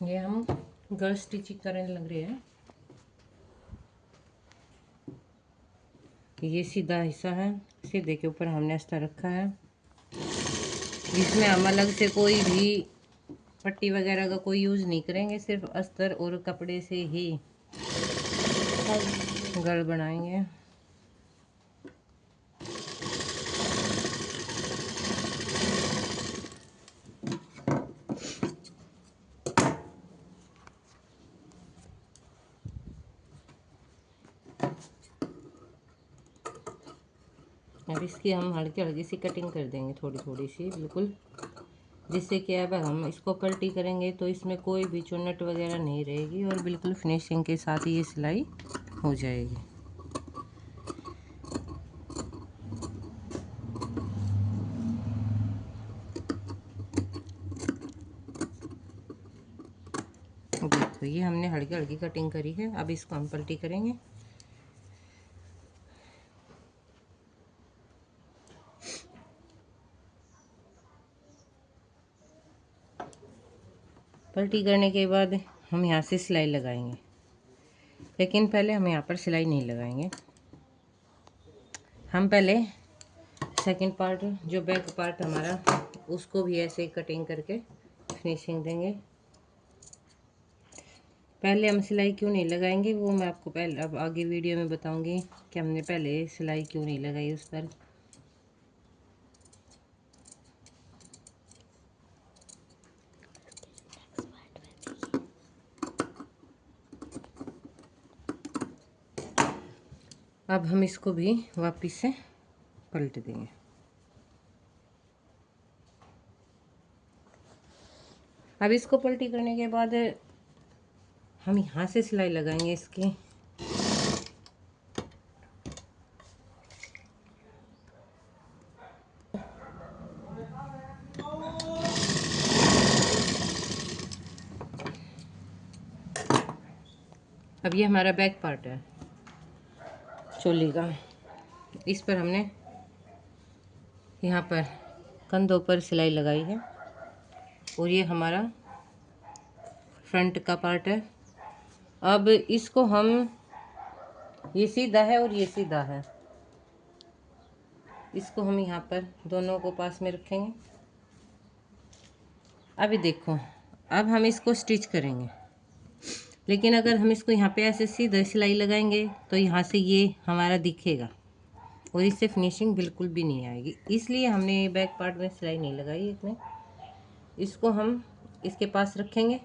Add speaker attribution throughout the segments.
Speaker 1: ये हम girl stitching करने लग रहे हैं। ये सीधा हिस्सा है, सीधे के ऊपर हमने अस्तर रखा है। इसमें हम अलग से कोई भी पट्टी वगैरह का कोई यूज़ नहीं करेंगे, सिर्फ अस्तर और कपड़े से ही गढ़ बनाएंगे। अब इसकी हम हल्की हल्की सी कटिंग कर देंगे, थोड़ी थोड़ी सी बिल्कुल, जिससे कि अब हम इसको पलटी करेंगे तो इसमें कोई भी चुन्नट वगैरह नहीं रहेगी और बिल्कुल फिनिशिंग के साथ ये सिलाई हो जाएगी। देखो ये हमने हल्की हल्की कटिंग करी है, अब इसको हम पलटी करेंगे। पलटी करने के बाद हम यहाँ से सिलाई लगाएंगे, लेकिन पहले हम यहाँ पर सिलाई नहीं लगाएंगे। हम पहले सेकंड पार्ट जो बैक पार्ट हमारा, उसको भी ऐसे कटिंग करके फिनिशिंग देंगे। पहले हम सिलाई क्यों नहीं लगाएंगे वो मैं आपको पहले अब आगे वीडियो में बताऊंगी कि हमने पहले सिलाई क्यों नहीं लगाई उस पर। अब हम इसको भी वापस से पलट देंगे। अब इसको पलटी करने के बाद हम यहाँ से सिलाई लगाएंगे इसकी। अब ये हमारा बैक पार्ट है चोली का, इस पर हमने यहाँ पर कंधों पर सिलाई लगाई है और ये हमारा फ्रंट का पार्ट है। अब इसको हम, ये सीधा है और ये सीधा है, इसको हम यहाँ पर दोनों को पास में रखेंगे। अभी देखो, अब हम इसको स्टिच करेंगे, लेकिन अगर हम इसको यहाँ पे ऐसे सीधा सिलाई लगाएंगे तो यहाँ से ये हमारा दिखेगा और इससे फिनिशिंग बिल्कुल भी नहीं आएगी, इसलिए हमने बैक पार्ट में सिलाई नहीं लगाई इसमें। इसको हम इसके पास रखेंगे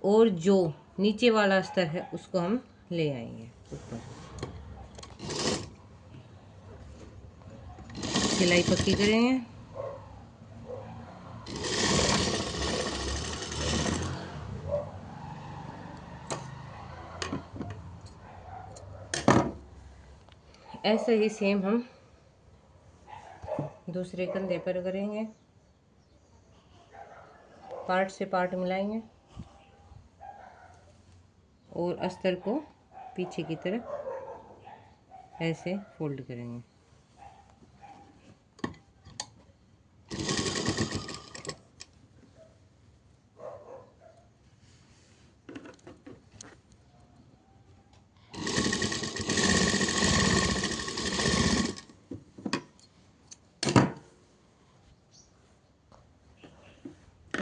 Speaker 1: और जो नीचे वाला अस्तर है उसको हम ले आएंगे ऊपर। सिलाई पक्की करेंगे। ऐसे ही सेम हम दूसरे कंधे पर करेंगे, पार्ट से पार्ट मिलाएंगे और अस्तर को पीछे की तरफ ऐसे फोल्ड करेंगे।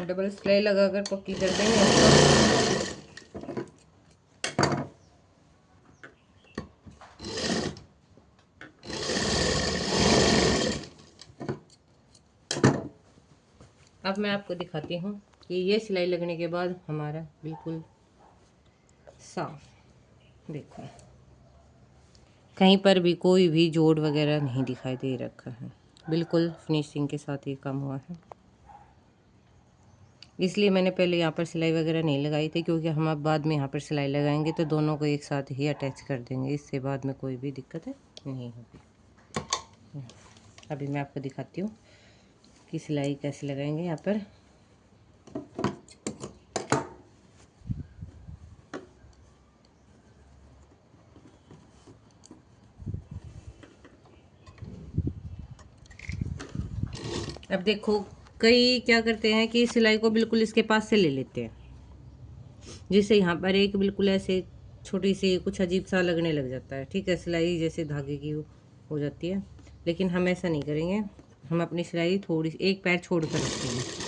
Speaker 1: डबल सिलाई लगाकर पक्की कर देंगे इसको। अब मैं आपको दिखाती हूँ कि ये सिलाई लगने के बाद हमारा बिल्कुल साफ, देखो कहीं पर भी कोई भी जोड़ वगैरह नहीं दिखाई दे रखा है, बिल्कुल फिनिशिंग के साथ ये काम हुआ है। इसलिए मैंने पहले यहाँ पर सिलाई वगैरह नहीं लगाई थी, क्योंकि हम अब बाद में यहाँ पर सिलाई लगाएंगे तो दोनों को एक साथ ही अटैच कर देंगे, इससे बाद में कोई भी दिक्कत नहीं होगी। अभी मैं आपको दिखाती हूँ कि सिलाई कैसे लगाएंगे यहाँ पर। अब देखो, कई क्या करते हैं कि सिलाई को बिल्कुल इसके पास से ले लेते हैं, जिससे यहाँ पर एक बिल्कुल ऐसे छोटी सी कुछ अजीब सा लगने लग जाता है। ठीक है, सिलाई जैसे धागे की हो जाती है, लेकिन हम ऐसा नहीं करेंगे। हम अपनी सिलाई थोड़ी सी एक पैर छोड़ कर रखेंगे।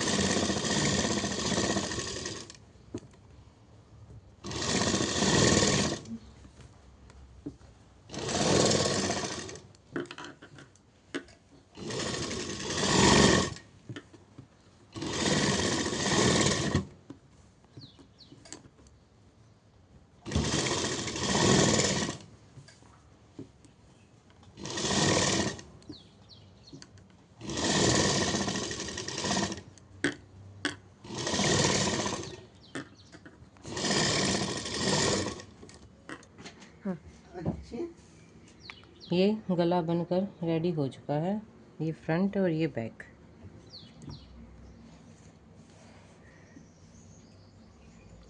Speaker 1: ये गला बनकर रेडी हो चुका है। ये फ्रंट और ये बैक।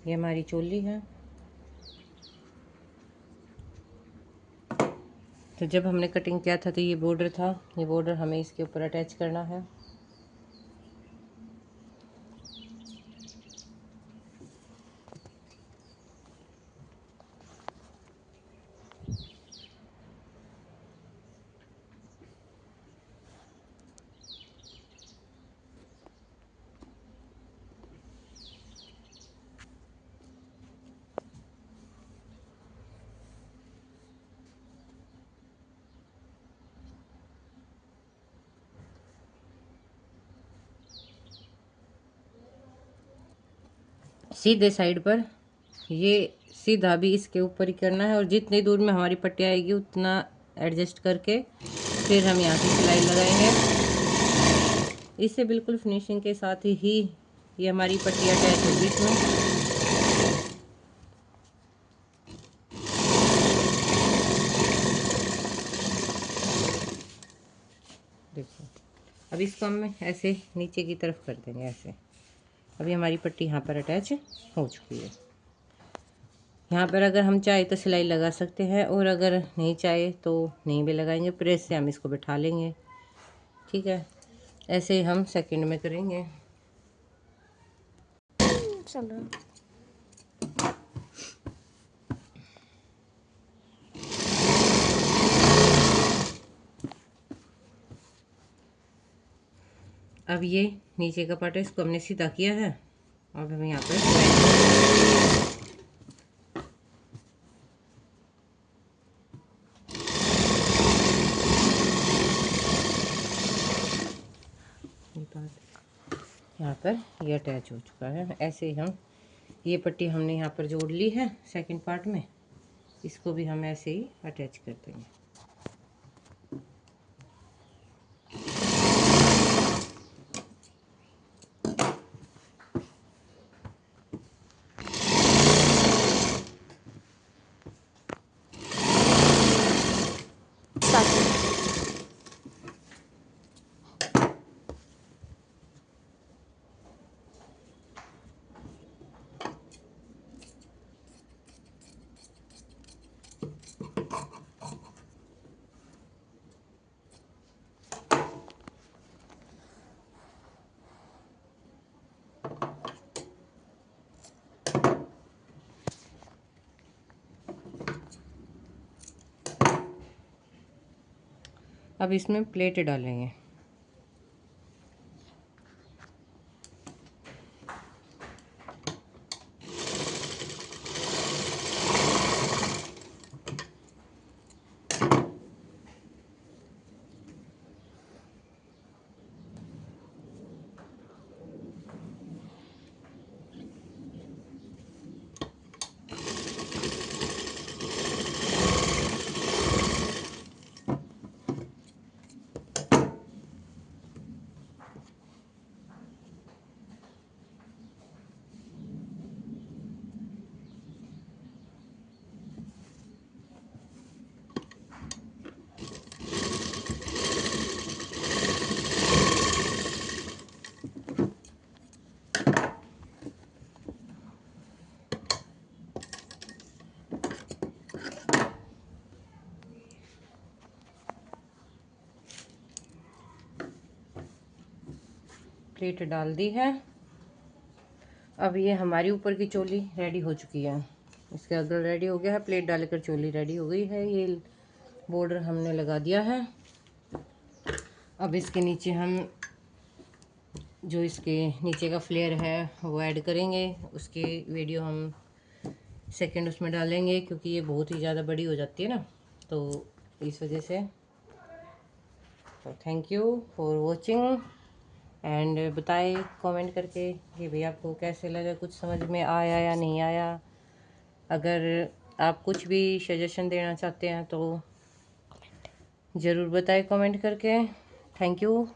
Speaker 1: ये हमारी चोली है। तो जब हमने कटिंग किया था तो ये बॉर्डर था, ये बॉर्डर हमें इसके ऊपर अटैच करना है। सीधे साइड पर ये सीधा भी इसके ऊपर ही करना है, और जितनी दूर में हमारी पट्टी आएगी उतना एडजस्ट करके फिर हम यहाँ से सिलाई लगाएंगे। इससे बिल्कुल फिनिशिंग के साथ ही ये हमारी पट्टी अटैच होगी इसमें। देखो, अब इसको हम ऐसे नीचे की तरफ कर देंगे ऐसे। अभी हमारी पट्टी यहाँ पर अटैच हो चुकी है। यहाँ पर अगर हम चाहे तो सिलाई लगा सकते हैं, और अगर नहीं चाहे तो नहीं भी लगाएंगे। प्रेस से हम इसको बिठा लेंगे। ठीक है, ऐसे हम सेकंड में करेंगे। चलो, अब ये नीचे का पार्ट है, इसको हमने सीधा किया है। अब हम यहाँ पर यहाँ पर ये अटैच हो चुका है। ऐसे ही हम ये पट्टी हमने यहाँ पर जोड़ ली है सेकंड पार्ट में, इसको भी हम ऐसे ही अटैच कर देंगे। अब इसमें प्लेट डालेंगे। प्लेट डाल दी है। अब ये हमारी ऊपर की चोली रेडी हो चुकी है, इसका अगर रेडी हो गया है, प्लेट डालकर चोली रेडी हो गई है। ये बॉर्डर हमने लगा दिया है। अब इसके नीचे हम जो इसके नीचे का फ्लेयर है वो ऐड करेंगे, उसकी वीडियो हम सेकंड उसमें डालेंगे, क्योंकि ये बहुत ही ज़्यादा बड़ी हो जाती है ना, तो इस वजह से। तो thank you for watching and बताएं कमेंट करके कि भाई आपको कैसे लगा, कुछ समझ में आया या नहीं आया। अगर आप कुछ भी सजेशन देना चाहते हैं तो ज़रूर बताएं कमेंट करके। Thank you.